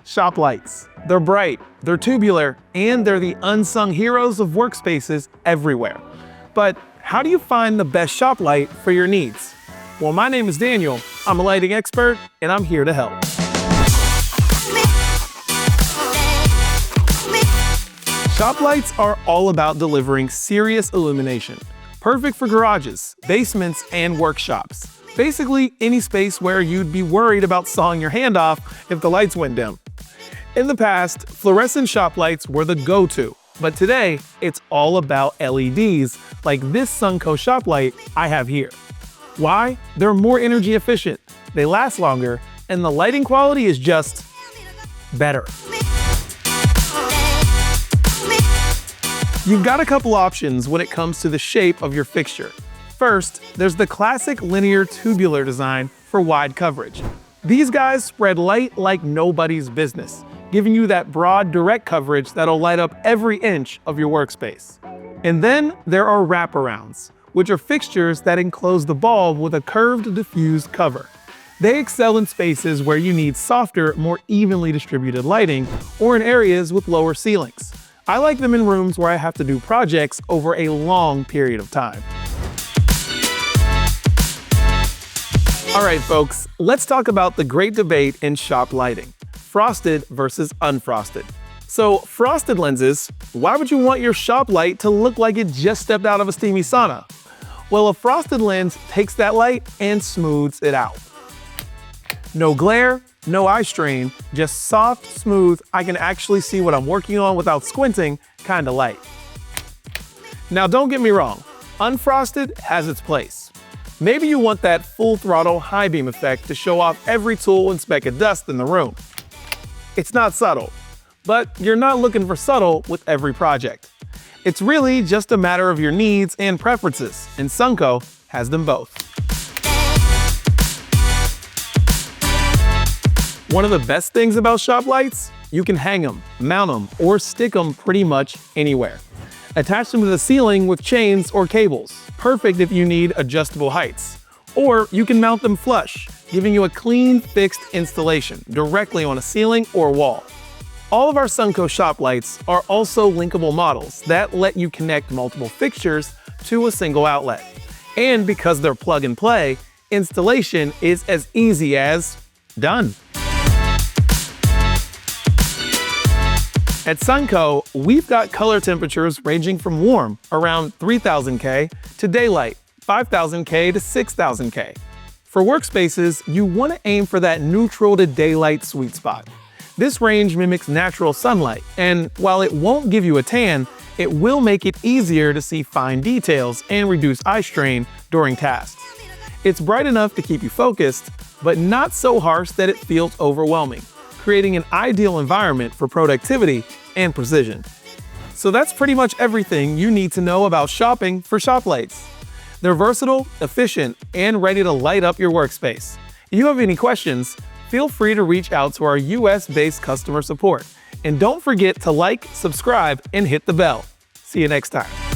Shop lights. They're bright, they're tubular, and they're the unsung heroes of workspaces everywhere. But how do you find the best shop light for your needs? Well, my name is Daniel, I'm a lighting expert, and I'm here to help. Shop lights are all about delivering serious illumination. Perfect for garages, basements, and workshops. Basically, any space where you'd be worried about sawing your hand off if the lights went dim. In the past, fluorescent shop lights were the go-to, but today, it's all about LEDs, like this Sunco shop light I have here. Why? They're more energy efficient, they last longer, and the lighting quality is just better. You've got a couple options when it comes to the shape of your fixture. First, there's the classic linear tubular design for wide coverage. These guys spread light like nobody's business, giving you that broad, direct coverage that'll light up every inch of your workspace. And then there are wraparounds, which are fixtures that enclose the bulb with a curved, diffused cover. They excel in spaces where you need softer, more evenly distributed lighting, or in areas with lower ceilings. I like them in rooms where I have to do projects over a long period of time. All right, folks, let's talk about the great debate in shop lighting, frosted versus unfrosted. So, frosted lenses, why would you want your shop light to look like it just stepped out of a steamy sauna? Well, a frosted lens takes that light and smooths it out. No glare, no eye strain, just soft, smooth, I can actually see what I'm working on without squinting kind of light. Now, don't get me wrong, unfrosted has its place. Maybe you want that full throttle high beam effect to show off every tool and speck of dust in the room. It's not subtle, but you're not looking for subtle with every project. It's really just a matter of your needs and preferences, and Sunco has them both. One of the best things about shop lights, you can hang them, mount them, or stick them pretty much anywhere. Attach them to the ceiling with chains or cables, perfect if you need adjustable heights. Or you can mount them flush, giving you a clean, fixed installation directly on a ceiling or wall. All of our Sunco shop lights are also linkable models that let you connect multiple fixtures to a single outlet. And because they're plug and play, installation is as easy as done. At Sunco, we've got color temperatures ranging from warm, around 3000 K, to daylight, 5000 K to 6000 K. For workspaces, you want to aim for that neutral to daylight sweet spot. This range mimics natural sunlight, and while it won't give you a tan, it will make it easier to see fine details and reduce eye strain during tasks. It's bright enough to keep you focused, but not so harsh that it feels overwhelming, creating an ideal environment for productivity and precision. So that's pretty much everything you need to know about shopping for shop lights. They're versatile, efficient, and ready to light up your workspace. If you have any questions, feel free to reach out to our US-based customer support. And don't forget to like, subscribe, and hit the bell. See you next time.